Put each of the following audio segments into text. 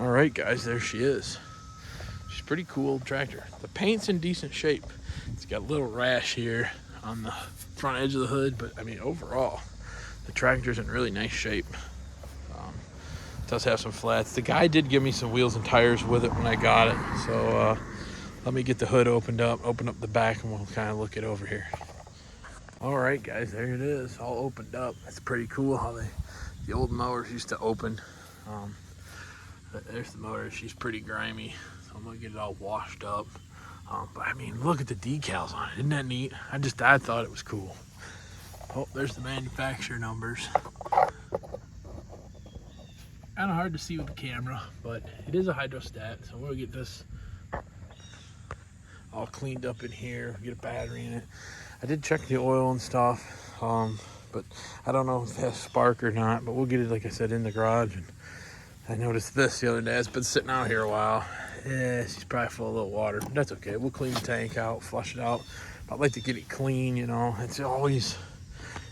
All right, guys, there she is. She's a pretty cool tractor. The paint's in decent shape. It's got a little rash here on the front edge of the hood, but I mean, overall, the tractor's in really nice shape. It does have some flats. The guy did give me some wheels and tires with it when I got it, so let me get the hood open up the back, and we'll kind of look it over here. All right, guys, there it is, all opened up. It's pretty cool how the old mowers used to open. There's the motor. She's pretty grimy, so I'm gonna get it all washed up. But I mean, look at the decals on it. Isn't that neat? I thought it was cool. Oh, there's the manufacturer numbers. Kind of hard to see with the camera, but it is a hydrostat, so we'll get this all cleaned up in here, get a battery in it. I did check the oil and stuff, but I don't know if it has spark or not, but we'll get it, like I said, in the garage. And I noticed this the other day. It's been sitting out here a while. Yeah, she's probably full of a little water. That's okay. We'll clean the tank out, flush it out. I'd like to get it clean, you know. It's always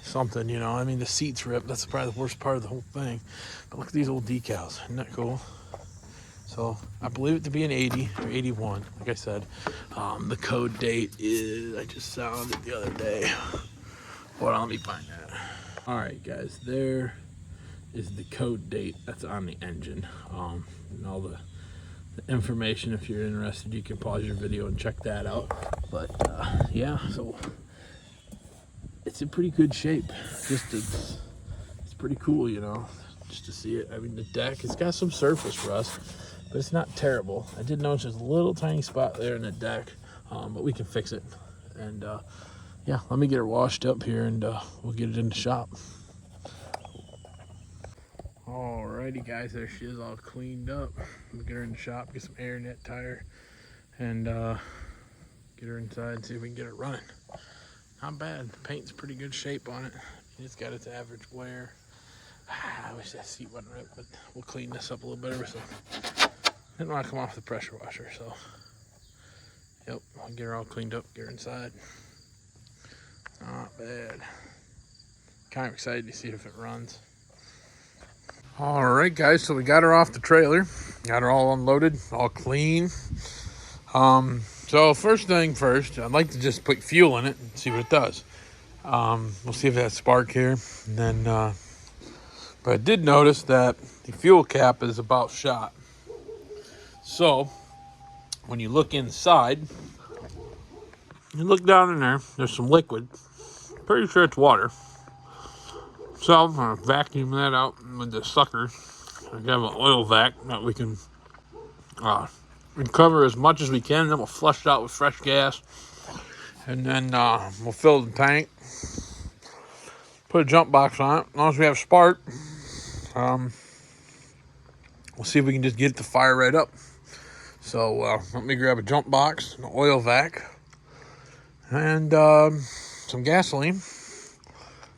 something, you know. I mean, the seat's ripped. That's probably the worst part of the whole thing. But look at these old decals. Isn't that cool? So I believe it to be an 80 or 81, like I said. The code date is, I just found it the other day. Hold on, let me find that. All right, guys, there is the code date that's on the engine. And all the information, if you're interested, you can pause your video and check that out. But yeah, so it's in pretty good shape. It's pretty cool, you know, just to see it. I mean, the deck, it's got some surface rust, but it's not terrible. I did notice there's a little tiny spot there in the deck, but we can fix it. And yeah, let me get her washed up here, and we'll get it in the shop. Alrighty, guys, there she is, all cleaned up. We'll get her in the shop, get some air in that tire, and get her inside and see if we can get it running. Not bad. The paint's pretty good shape on it. It's got its average wear. I wish that seat wasn't ripped, but we'll clean this up a little better. So didn't want to come off the pressure washer, so yep, I'll get her all cleaned up, get her inside. Not bad. Kind of excited to see if it runs. All right, guys, so we got her off the trailer, got her all unloaded, all clean. So first thing first, I'd like to just put fuel in it and see what it does. We'll see if it has spark here, and then but I did notice that the fuel cap is about shot. So when you look inside, you look down in there, there's some liquid. Pretty sure it's water. So I'm gonna vacuum that out with the sucker. I have an oil vac that we can recover as much as we can. Then we'll flush it out with fresh gas, and then we'll fill the tank. Put a jump box on it. As long as we have spark, we'll see if we can just get it to fire right up. So let me grab a jump box, an oil vac, and some gasoline.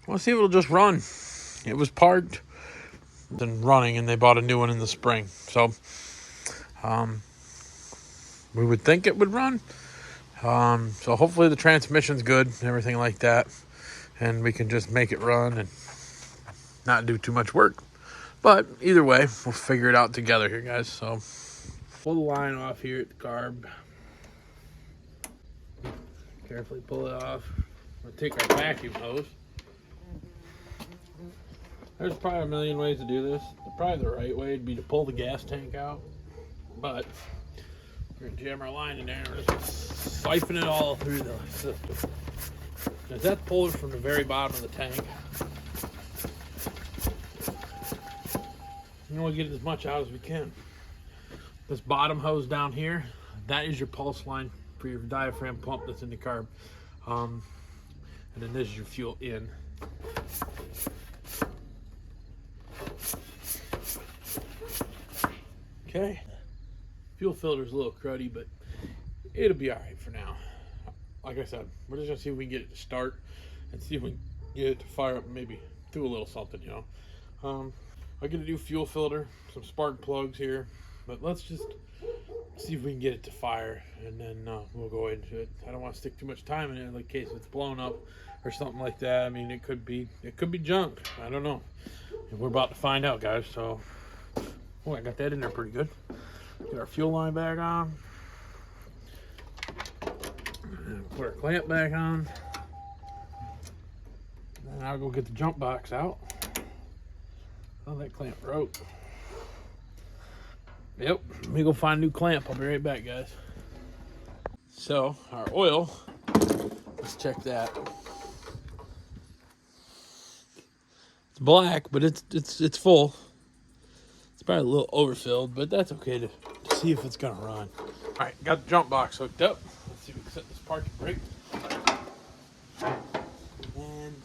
We'll see if it'll just run. It was parked and running, and they bought a new one in the spring. So we would think it would run. So hopefully the transmission's good and everything like that, and we can just make it run and not do too much work. But either way, we'll figure it out together here, guys. So pull the line off here at the carb. Carefully pull it off. We'll take our vacuum hose. There's probably a million ways to do this. Probably the right way would be to pull the gas tank out, but we're gonna jam our line in there and we're just siphon it all through the system. As that's pulled from the very bottom of the tank, you know, we'll get as much out as we can. This bottom hose down here, that is your pulse line for your diaphragm pump that's in the carb. And then this is your fuel in. Okay, fuel filter's a little cruddy, but it'll be all right for now. Like I said, we're just gonna see if we can get it to start and see if we can get it to fire up and maybe do a little something, you know. I'm gonna do fuel filter, some spark plugs here, but let's just see if we can get it to fire, and then we'll go into it. I don't want to stick too much time in it in case it's blown up or something like that. I mean, it could be junk. I don't know. We're about to find out, guys. So Oh, I got that in there pretty good. Get our fuel line back on. And put our clamp back on. And I'll go get the jump box out. Oh, that clamp broke. Yep, let me go find a new clamp. I'll be right back, guys. So, our oil, let's check that. It's black, but it's full. It's probably a little overfilled, but that's okay to see if it's gonna run. All right, got the jump box hooked up. Let's see if we can set this parking brake. And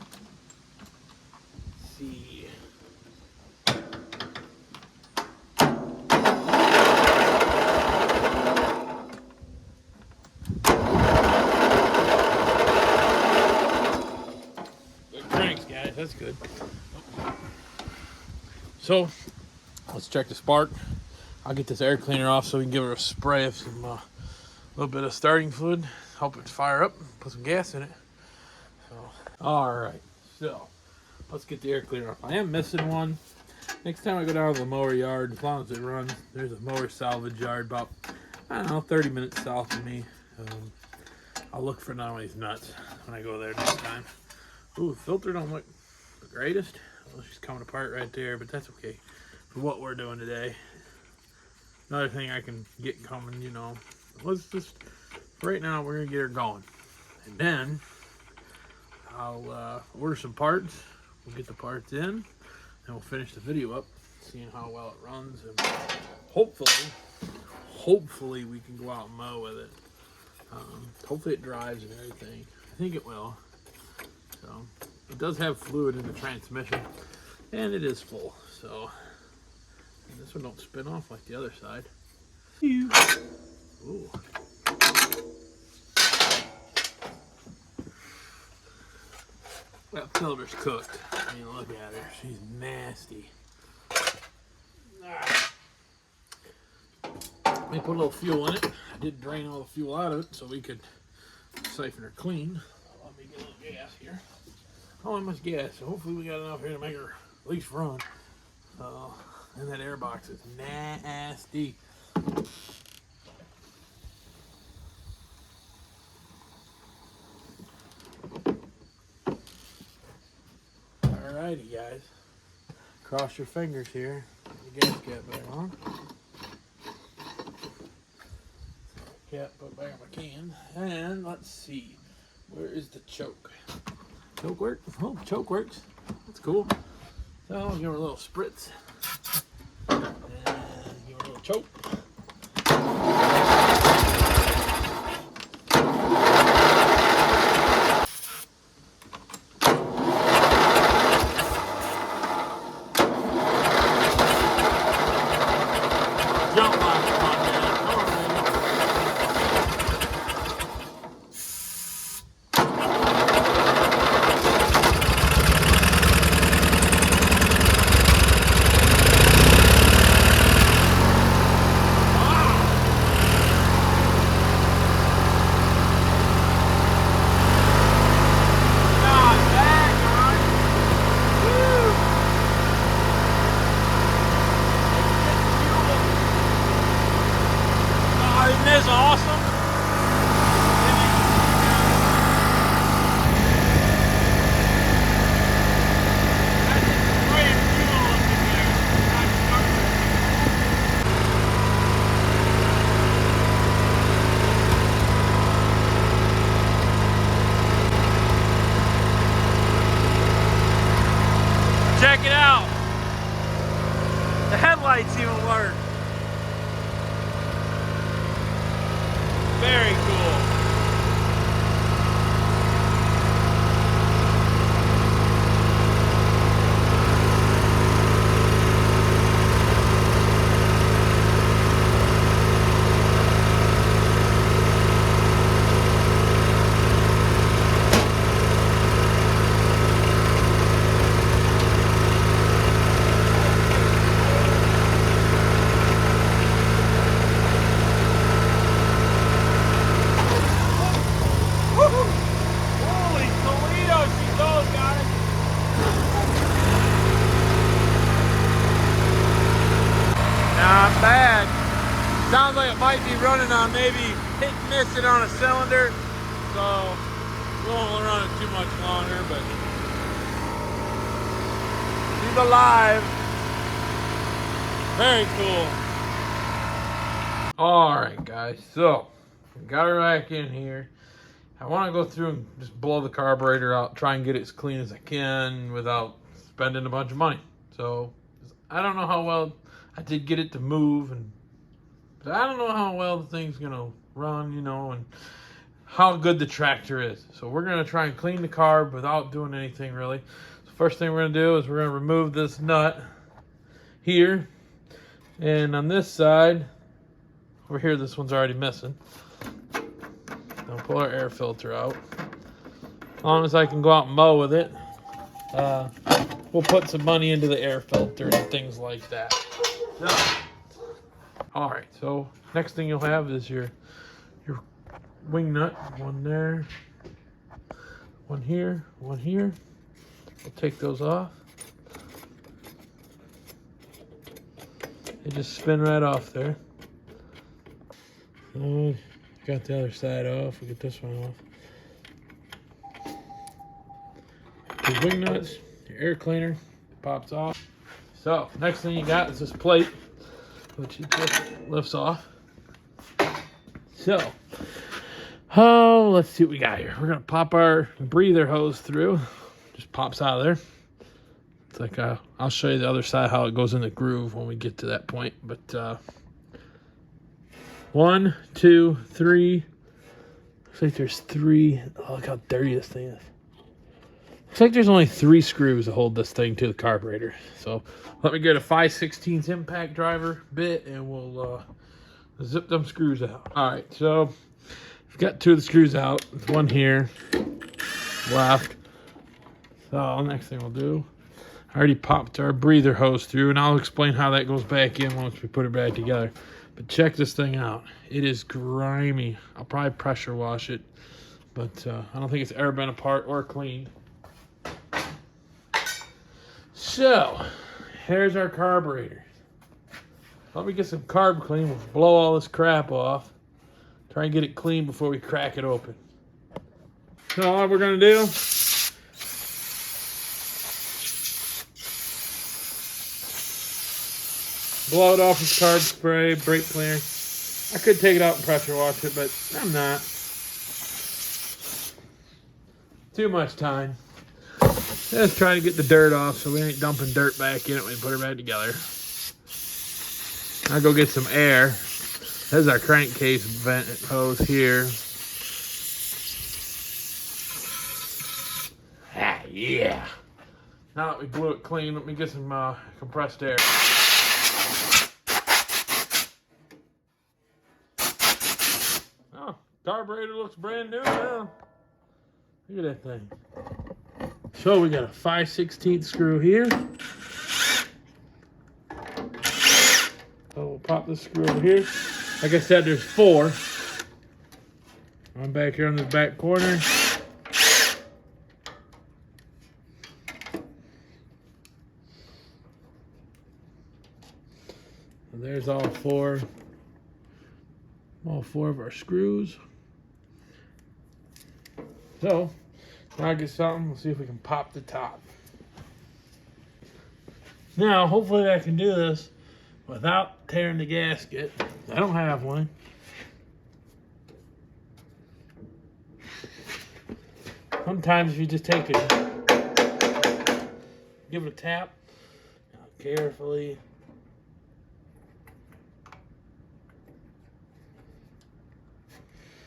let's see. Good cranks, guys. That's good. So let's check the spark. I'll get this air cleaner off so we can give her a spray of some little bit of starting fluid, help it fire up, put some gas in it. So, all right, so let's get the air cleaner off. I am missing one. Next time I go down to the mower yard, as long as it runs, there's a mower salvage yard about, I don't know, 30 minutes south of me. I'll look for Naomi's nuts when I go there next time. Ooh, the filter don't look the greatest. Well, she's coming apart right there, but that's okay for what we're doing today. Another thing I can get coming, you know, let's just, right now we're gonna get her going. And then I'll order some parts. We'll get the parts in and we'll finish the video up, seeing how well it runs, and hopefully we can go out and mow with it. Hopefully it drives and everything. I think it will. So it does have fluid in the transmission and it is full, so and this one don't spin off like the other side. Ooh. That filter's cooked. I mean, look at her. She's nasty. Let me put a little fuel in it. I did drain all the fuel out of it so we could siphon her clean. Let me get a little gas here. Oh, how much gas? So hopefully we got enough here to make her at least run. And that air box is nasty. Alrighty, guys. Cross your fingers here. The gas cap back on. Cap put back on my can. And let's see. Where is the choke? Choke work? Oh, choke works. That's cool. So I'll give her a little spritz. And give her a little choke. Jump on it, come on, man. Come on, man. Isn't this awesome? Check it out. The headlights even work. Sounds like it might be running on maybe hit and miss it on a cylinder. So we won't run it too much longer, but he's alive. Very cool. All right, guys, so got her back in here. I want to go through and just blow the carburetor out, try and get it as clean as I can without spending a bunch of money. So I don't know how well I did get it to move, but I don't know how well the thing's gonna run, you know, and how good the tractor is. So we're gonna try and clean the carb without doing anything really. So first thing we're gonna do is we're gonna remove this nut here, and on this side over here, this one's already missing. I'll pull our air filter out. As long as I can go out and mow with it, we'll put some money into the air filter and things like that. So, all right, so next thing you'll have is your wing nut. One there, one here, one here. We'll take those off. They just spin right off there. Got the other side off. We'll get this one off. Your wing nuts, your air cleaner pops off. So next thing you got is this plate, which it just lifts off. So, let's see what we got here. We're gonna pop our breather hose through. Just pops out of there. It's like I'll show you the other side how it goes in the groove when we get to that point. But 1, 2, 3. Looks like there's 3. Oh, look how dirty this thing is. Looks like there's only 3 screws to hold this thing to the carburetor. So let me get a 5/16 impact driver bit and we'll zip them screws out. All right, so I've got 2 of the screws out. There's one here, left. So next thing we'll do, I already popped our breather hose through, and I'll explain how that goes back in once we put it back together. But check this thing out. It is grimy. I'll probably pressure wash it, but I don't think it's ever been apart or cleaned. So, here's our carburetor. Let me get some carb clean. We'll blow all this crap off. Try and get it clean before we crack it open. So all we're gonna do, blow it off with carb spray, brake cleaner. I could take it out and pressure wash it, but I'm not. Too much time. Just trying to get the dirt off so we ain't dumping dirt back in it when we put it back together. I'll go get some air. There's our crankcase vent hose here. Ah, yeah. Now that we blew it clean, let me get some compressed air. Oh, carburetor looks brand new now. Look at that thing. So we got a 5/16 screw here. So we'll pop this screw over here. Like I said, there's 4. One back here on the back corner. And there's all 4 of our screws. So now I get something. We'll see if we can pop the top. Now, hopefully I can do this without tearing the gasket. I don't have one. Sometimes if you just take it, give it a tap, carefully.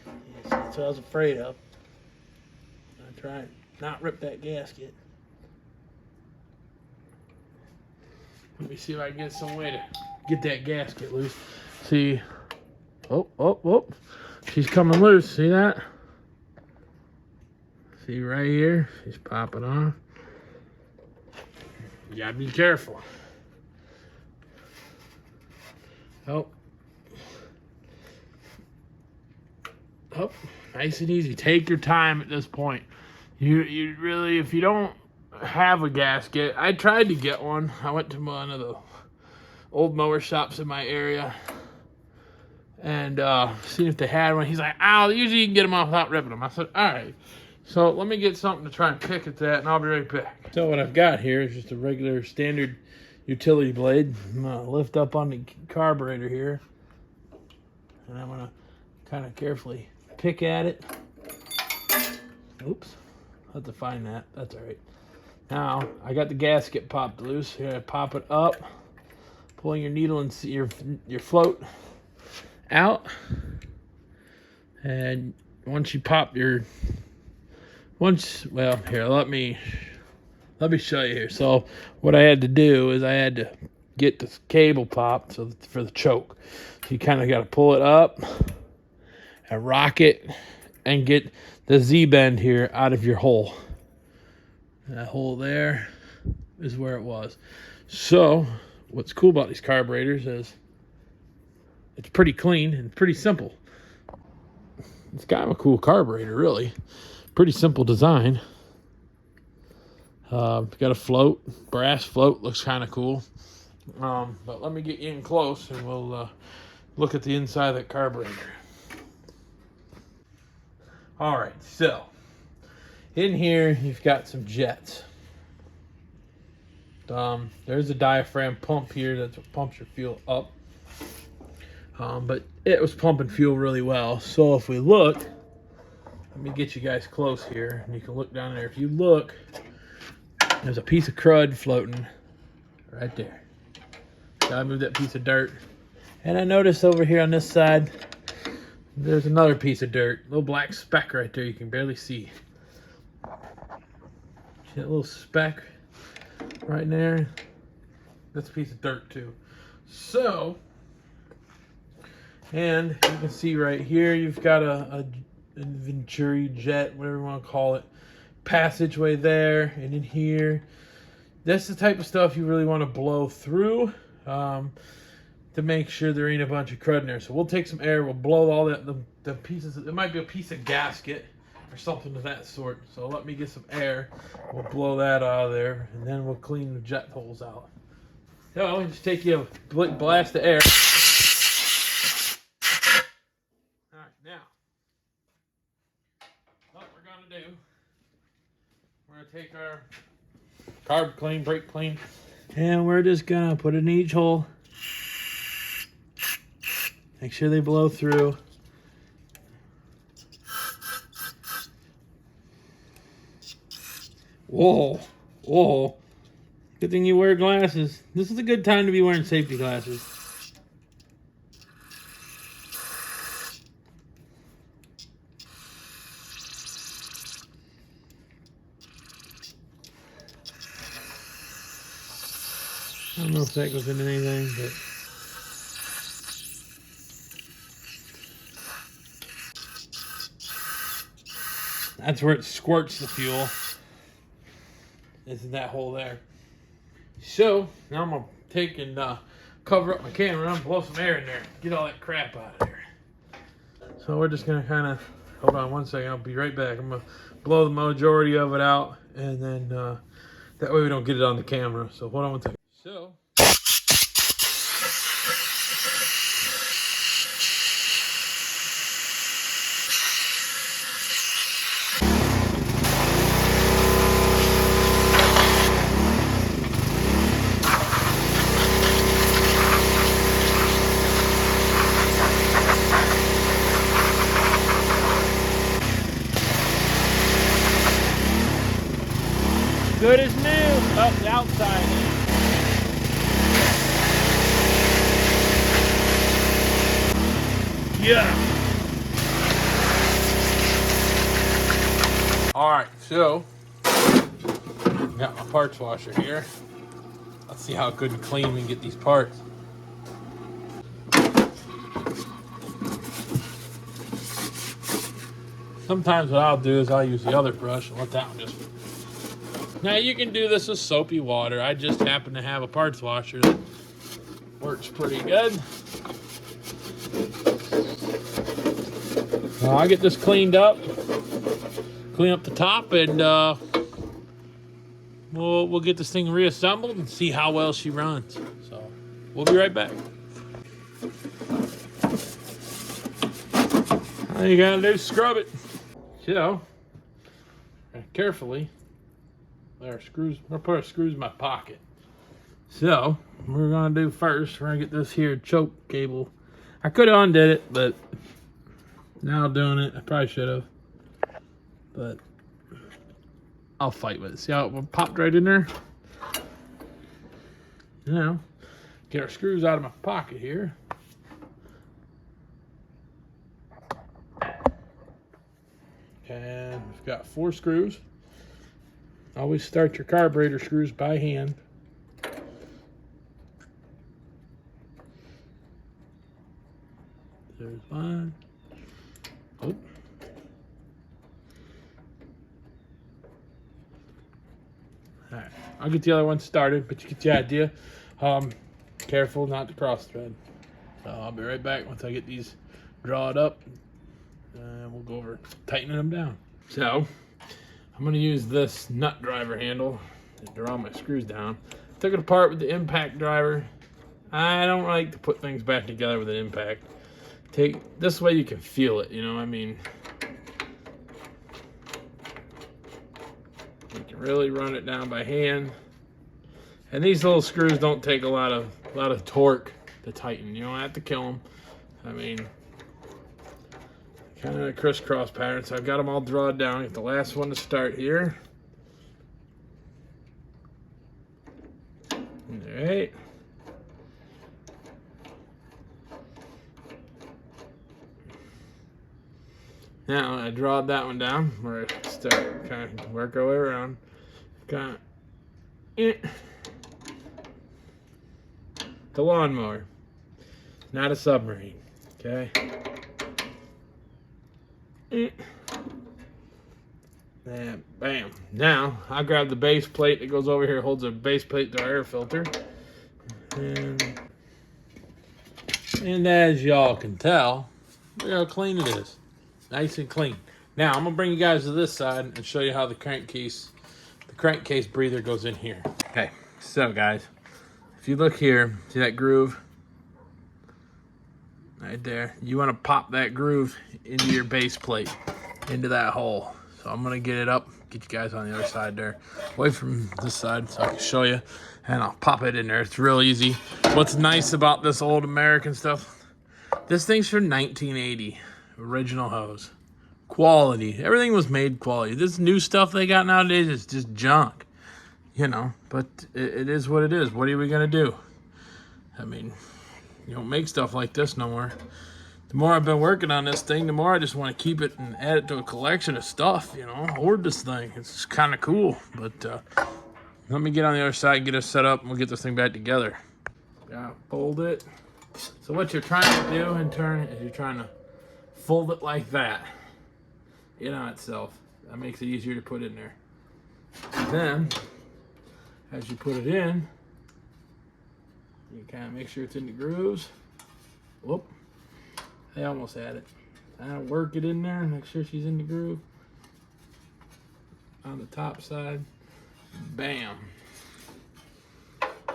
Yes, that's what I was afraid of. I try and not rip that gasket. Let me see if I can get some way to get that gasket loose. See, oh, she's coming loose. See that? See right here? She's popping off. You gotta be careful. Oh, nice and easy. Take your time at this point. You really, if you don't have a gasket, I tried to get one. I went to one of the old mower shops in my area, and seeing if they had one. He's like, "Oh, usually you can get them off without ripping them." I said, "All right." So let me get something to try and pick at that, and I'll be right back. So what I've got here is just a regular standard utility blade. I'm gonna lift up on the carburetor here, and I'm gonna kind of carefully pick at it. Oops, I'll have to find that. That's all right. Now I got the gasket popped loose. You're gonna pop it up, pulling your needle and your float out, and once you pop your well, here, let me show you here. So what I had to do is I had to get the cable popped for the choke. So you kind of got to pull it up and rock it and get the Z-bend here out of your hole. That hole there is where it was. So what's cool about these carburetors is it's pretty clean and pretty simple. It's kind of a cool carburetor, really. Pretty simple design. Got a float, brass float, looks kind of cool. But let me get you in close and we'll look at the inside of that carburetor. All right, so in here you've got some jets. There's a diaphragm pump here that's what pumps your fuel up. But it was pumping fuel really well. So if we look, let me get you guys close here, and you can look down there. If you look, there's a piece of crud floating right there. Gotta move that piece of dirt. And I noticed over here on this side, there's another piece of dirt. A little black speck right there you can barely see. See that little speck right there? That's a piece of dirt too. So, and you can see right here, you've got a Venturi jet, whatever you want to call it, passageway there, and in here, that's the type of stuff you really want to blow through to make sure there ain't a bunch of crud in there. So we'll take some air, we'll blow all that, the pieces. It might be a piece of gasket or something of that sort. So let me get some air, we'll blow that out of there, and then we'll clean the jet holes out. So I'll just take you a blast of air. All right, now what we're gonna do, we're gonna take our carb clean, brake clean, and we're just gonna put it in each hole. Make sure they blow through. Whoa, whoa. Good thing you wear glasses. This is a good time to be wearing safety glasses. I don't know if that goes into anything, but that's where it squirts the fuel. Is in that hole there. So now I'm gonna take and cover up my camera and blow some air in there. Get all that crap out of there. So we're just gonna kind of hold on one second. I'll be right back. I'm gonna blow the majority of it out, and then that way we don't get it on the camera. So hold on one second. So. Good as new. Oh, the outside. Yeah. All right, so got my parts washer here. Let's see how good and clean we can get these parts. Sometimes what I'll do is I'll use the other brush and let that one just. Now you can do this with soapy water. I just happen to have a parts washer that works pretty good. I'll get this cleaned up, clean up the top, and we'll get this thing reassembled and see how well she runs. So we'll be right back. All you gotta do is scrub it. So, carefully, there screws. I'll put our screws in my pocket. So, what we're gonna do first, we're gonna get this here choke cable. I could have undid it, but now doing it, I probably should have. But I'll fight with it. See how it popped right in there? Now, get our screws out of my pocket here. And we've got 4 screws. Always start your carburetor screws by hand. There's one. Oh. Alright, I'll get the other one started, but you get the idea. Careful not to cross thread. So I'll be right back once I get these drawn up. And we'll go over tightening them down. So I'm going to use this nut driver handle to draw my screws down. Took it apart with the impact driver. I don't like to put things back together with an impact. This way you can feel it, you know, I mean, you can really run it down by hand. And these little screws don't take a lot of torque to tighten. You don't have to kill them. I mean, kind of a crisscross pattern. So I've got them all drawn down. Get the last one to start here. All right. Now I drawed that one down. Where I start kind of work our way around. Kind of. The lawnmower, not a submarine. Okay. And bam. Now I'll grab the base plate that goes over here, holds a base plate to our air filter. And as y'all can tell, look how clean it is. Nice and clean. Now I'm gonna bring you guys to this side and show you how the crankcase breather goes in here. Okay, so guys, if you look here, see that groove? Right there. You want to pop that groove into your base plate, into that hole. So I'm going to get it up, get you guys on the other side there, away from this side so I can show you. And I'll pop it in there. It's real easy. What's nice about this old American stuff, this thing's from 1980. Original hose. Quality. Everything was made quality. This new stuff they got nowadays is just junk. You know, but it is what it is. What are we going to do? I mean, you don't make stuff like this no more. The more I've been working on this thing, the more I just want to keep it and add it to a collection of stuff, you know. Hoard this thing. It's kind of cool. But let me get on the other side, get it set up, and we'll get this thing back together. Yeah, fold it. So what you're trying to do in turn is you're trying to fold it like that in on itself. That makes it easier to put in there. And then, as you put it in, you kind of make sure it's in the grooves. Whoop. I almost had it. Kind of work it in there, make sure she's in the groove. On the top side. Bam.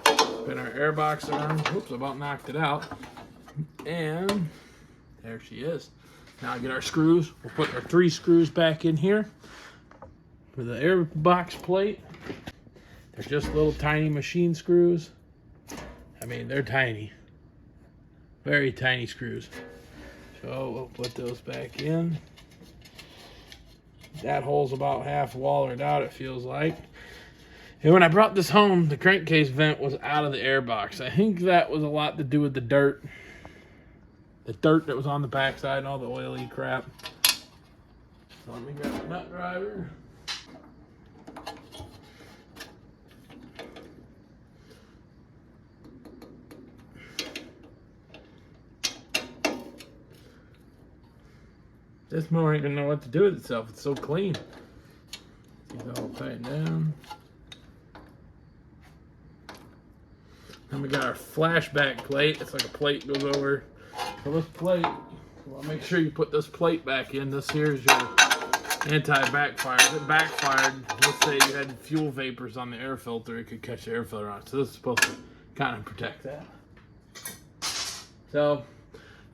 Spin our air box around. Oops, I about knocked it out. And there she is. Now get our screws. We'll put our 3 screws back in here for the air box plate. They're just little tiny machine screws. I mean, they're tiny. Very tiny screws. So we'll put those back in. That hole's about half wallered out, it feels like. And when I brought this home, the crankcase vent was out of the air box. I think that was a lot to do with the dirt. The dirt that was on the backside and all the oily crap. So let me grab the nut driver. This mower ain't gonna know what to do with itself. It's so clean. It's all tightened down. Then we got our flashback plate. It's like a plate goes over. So this plate, well, make sure you put this plate back in. This here is your anti-backfire. If it backfired, let's say you had fuel vapors on the air filter, it could catch the air filter on it. So this is supposed to kind of protect that. So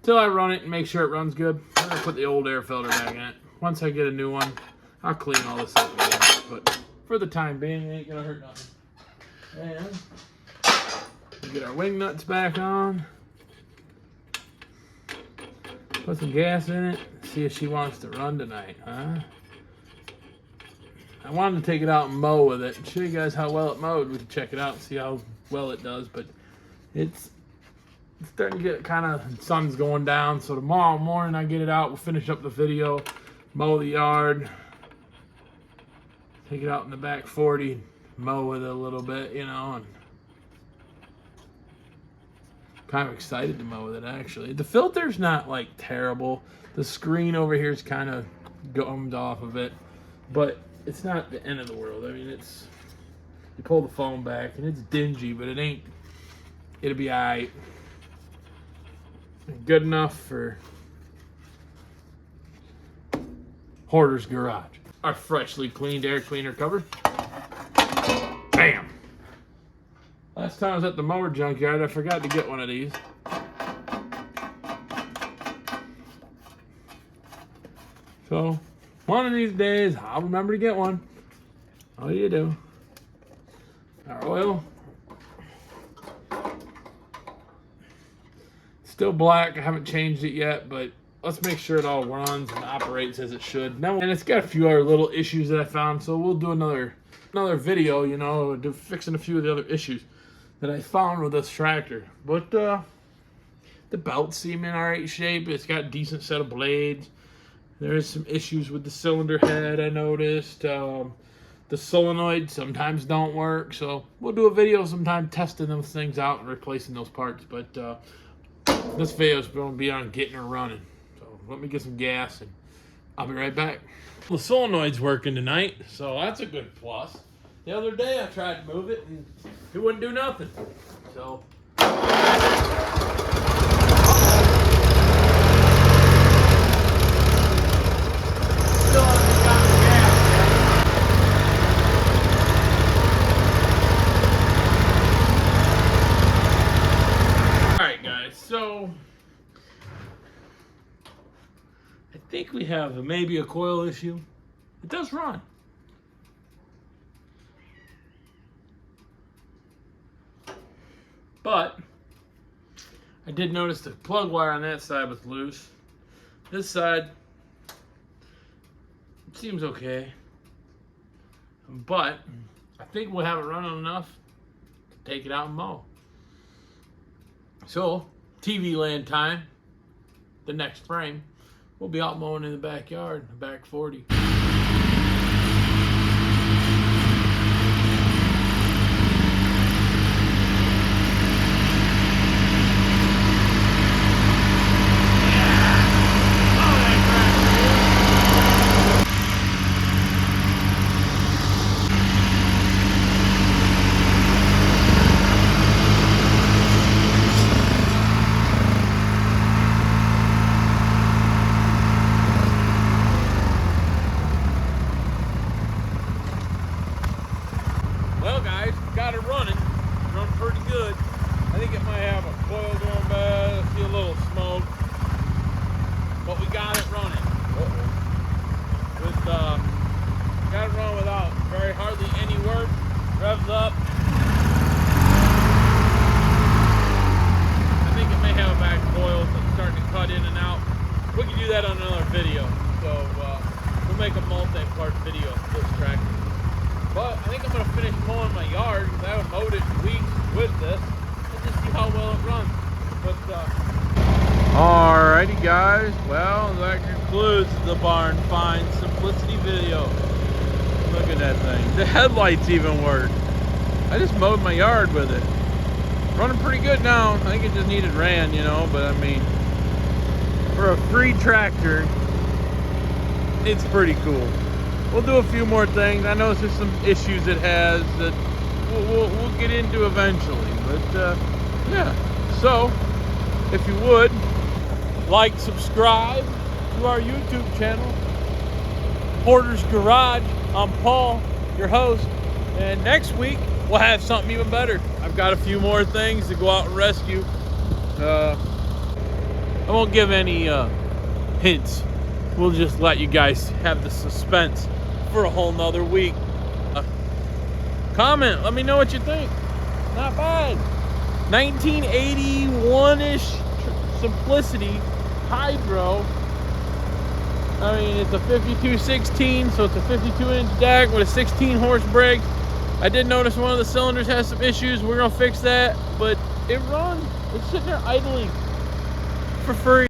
Till I run it and make sure it runs good, I'm going to put the old air filter back in it. Once I get a new one, I'll clean all this up again. But for the time being, it ain't going to hurt nothing. And we'll get our wing nuts back on. Put some gas in it. See if she wants to run tonight, huh? I wanted to take it out and mow with it and show you guys how well it mowed. We can check it out and see how well it does. But it's starting to get kind of, sun's going down. So tomorrow morning I get it out. We'll finish up the video, mow the yard, take it out in the back 40, mow with it a little bit, you know, and kind of excited to mow with it actually. The filter's not like terrible. The screen over here is kind of gummed off of it, but it's not the end of the world. I mean, it's, you pull the foam back and it's dingy, but it ain't, it'll be alright. Good enough for Hoarder's Garage. Our freshly cleaned air cleaner cover. Bam! Last time I was at the mower junkyard, I forgot to get one of these. So, one of these days, I'll remember to get one. How do you do? Our oil. Still black. I haven't changed it yet, but let's make sure it all runs and operates as it should. Now, and it's got a few other little issues that I found, so we'll do another video, you know, fixing a few of the other issues that I found with this tractor. But the belts seem in alright shape. It's got a decent set of blades. There is some issues with the cylinder head, I noticed. The solenoids sometimes don't work, so we'll do a video sometime testing those things out and replacing those parts. But this video is going to be on getting her running. So let me get some gas and I'll be right back. The solenoid's working tonight, so that's a good plus. The other day I tried to move it and it wouldn't do nothing. So still haven't got the gas. Alright guys, so I think we have maybe a coil issue. It does run. But I did notice the plug wire on that side was loose. This side, it seems okay. But I think we'll have it running enough to take it out and mow. So, TV land time, the next frame, we'll be out mowing in the backyard, the back 40. Got it running pretty good. I think it might have a coil going bad. I see a little smoke, but we got it running. Got it running without hardly any work. Revs up. I think it may have a bad coil that's starting to cut in and out. We can do that on another video. So we'll make a multi-part video of this tractor. But I think I'm going to finish mowing my yard because I haven't mowed it in weeks with this and just see how well it runs. But alrighty guys, well that concludes the Barn Find Simplicity video. Look at that thing. The headlights even work. I just mowed my yard with it. Running pretty good now. I think it just needed ran, you know, but I mean, for a free tractor, it's pretty cool. We'll do a few more things. I know there's some issues it has that we'll get into eventually. But yeah, so if you would like, subscribe to our YouTube channel, Hoarder's Garage. I'm Paul, your host, and next week we'll have something even better. I've got a few more things to go out and rescue. I won't give any hints. We'll just let you guys have the suspense for a whole nother week. Comment, let me know what you think. Not bad. 1981-ish Simplicity Hydro. I mean, it's a 5216, so it's a 52-inch deck with a 16-horse brake. I did notice one of the cylinders has some issues. We're gonna fix that, but it runs. It's sitting there idling for free.